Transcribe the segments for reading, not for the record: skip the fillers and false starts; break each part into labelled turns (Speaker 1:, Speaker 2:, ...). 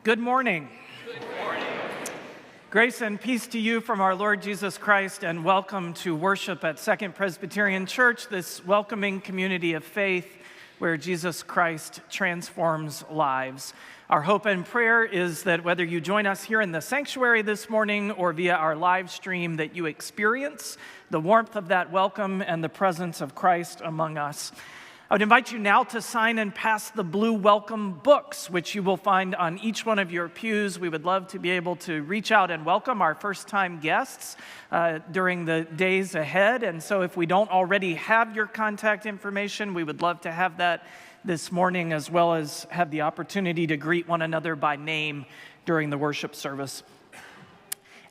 Speaker 1: Good morning.
Speaker 2: Good morning.
Speaker 1: Grace and peace to you from our Lord Jesus Christ, and welcome to worship at Second Presbyterian Church, this welcoming community of faith where Jesus Christ transforms lives. Our hope and prayer is that whether you join us here in the sanctuary this morning or via our live stream, that you experience the warmth of that welcome and the presence of Christ among us. I would invite you now to sign and pass the blue welcome books, which you will find on each one of your pews. We would love to be able to reach out and welcome our first-time guests during the days ahead. And so if we don't already have your contact information, we would love to have that this morning, as well as have the opportunity to greet one another by name during the worship service.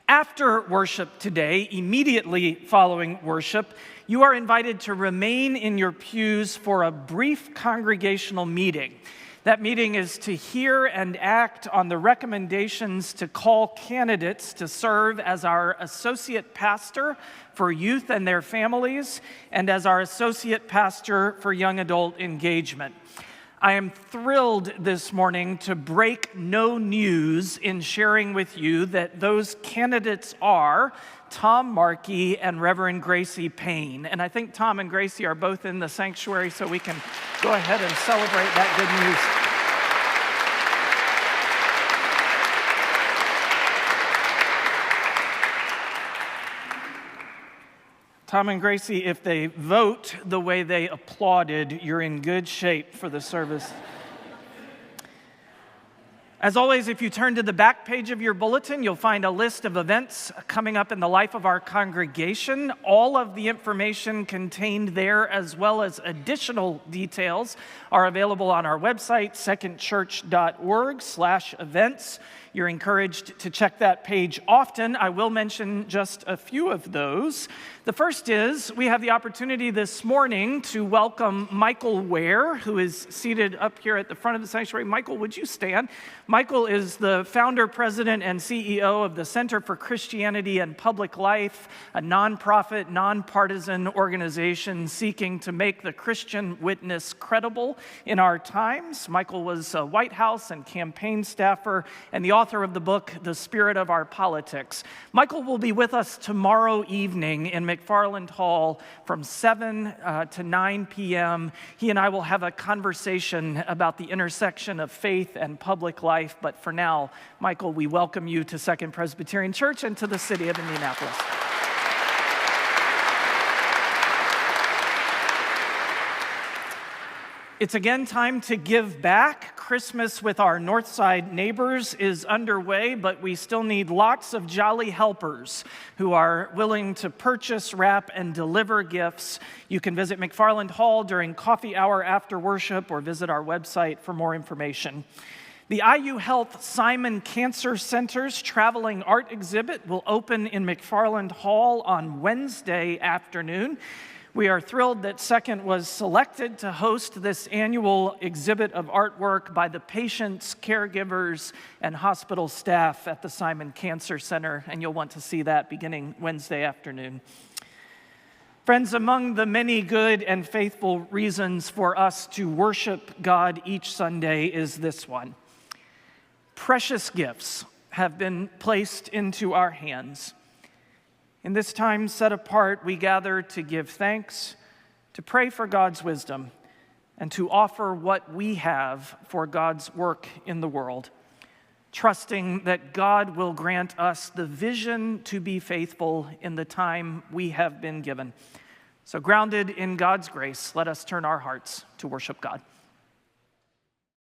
Speaker 1: After worship today, immediately following worship, you are invited to remain in your pews for a brief congregational meeting. That meeting is to hear and act on the recommendations to call candidates to serve as our associate pastor for youth and their families, and as our associate pastor for young adult engagement. I am thrilled this morning to break no news in sharing with you that those candidates are Tom Markey and Reverend Gracie Payne. And I think Tom and Gracie are both in the sanctuary, so we can go ahead and celebrate that good news. Tom and Gracie, if they vote the way they applauded, you're in good shape for the service. As always, if you turn to the back page of your bulletin, you'll find a list of events coming up in the life of our congregation. All of the information contained there, as well as additional details, are available on our website, secondchurch.org/events. You're encouraged to check that page often. I will mention just a few of those. The first is we have the opportunity this morning to welcome Michael Ware, who is seated up here at the front of the sanctuary. Michael, would you stand? Michael is the founder, president, and CEO of the Center for Christianity and Public Life, a nonprofit, nonpartisan organization seeking to make the Christian witness credible in our times. Michael was a White House and campaign staffer and the author of the book, The Spirit of Our Politics. Michael will be with us tomorrow evening in McFarland Hall from 7 to 9 p.m. He and I will have a conversation about the intersection of faith and public life. But for now, Michael, we welcome you to Second Presbyterian Church and to the city of Indianapolis. It's again time to give back. Christmas with our Northside neighbors is underway, but we still need lots of jolly helpers who are willing to purchase, wrap, and deliver gifts. You can visit McFarland Hall during coffee hour after worship or visit our website for more information. The IU Health Simon Cancer Center's traveling art exhibit will open in McFarland Hall on Wednesday afternoon. We are thrilled that Second was selected to host this annual exhibit of artwork by the patients, caregivers, and hospital staff at the Simon Cancer Center, and you'll want to see that beginning Wednesday afternoon. Friends, among the many good and faithful reasons for us to worship God each Sunday is this one. Precious gifts have been placed into our hands. In this time set apart, we gather to give thanks, to pray for God's wisdom, and to offer what we have for God's work in the world, trusting that God will grant us the vision to be faithful in the time we have been given. So grounded in God's grace, let us turn our hearts to worship God.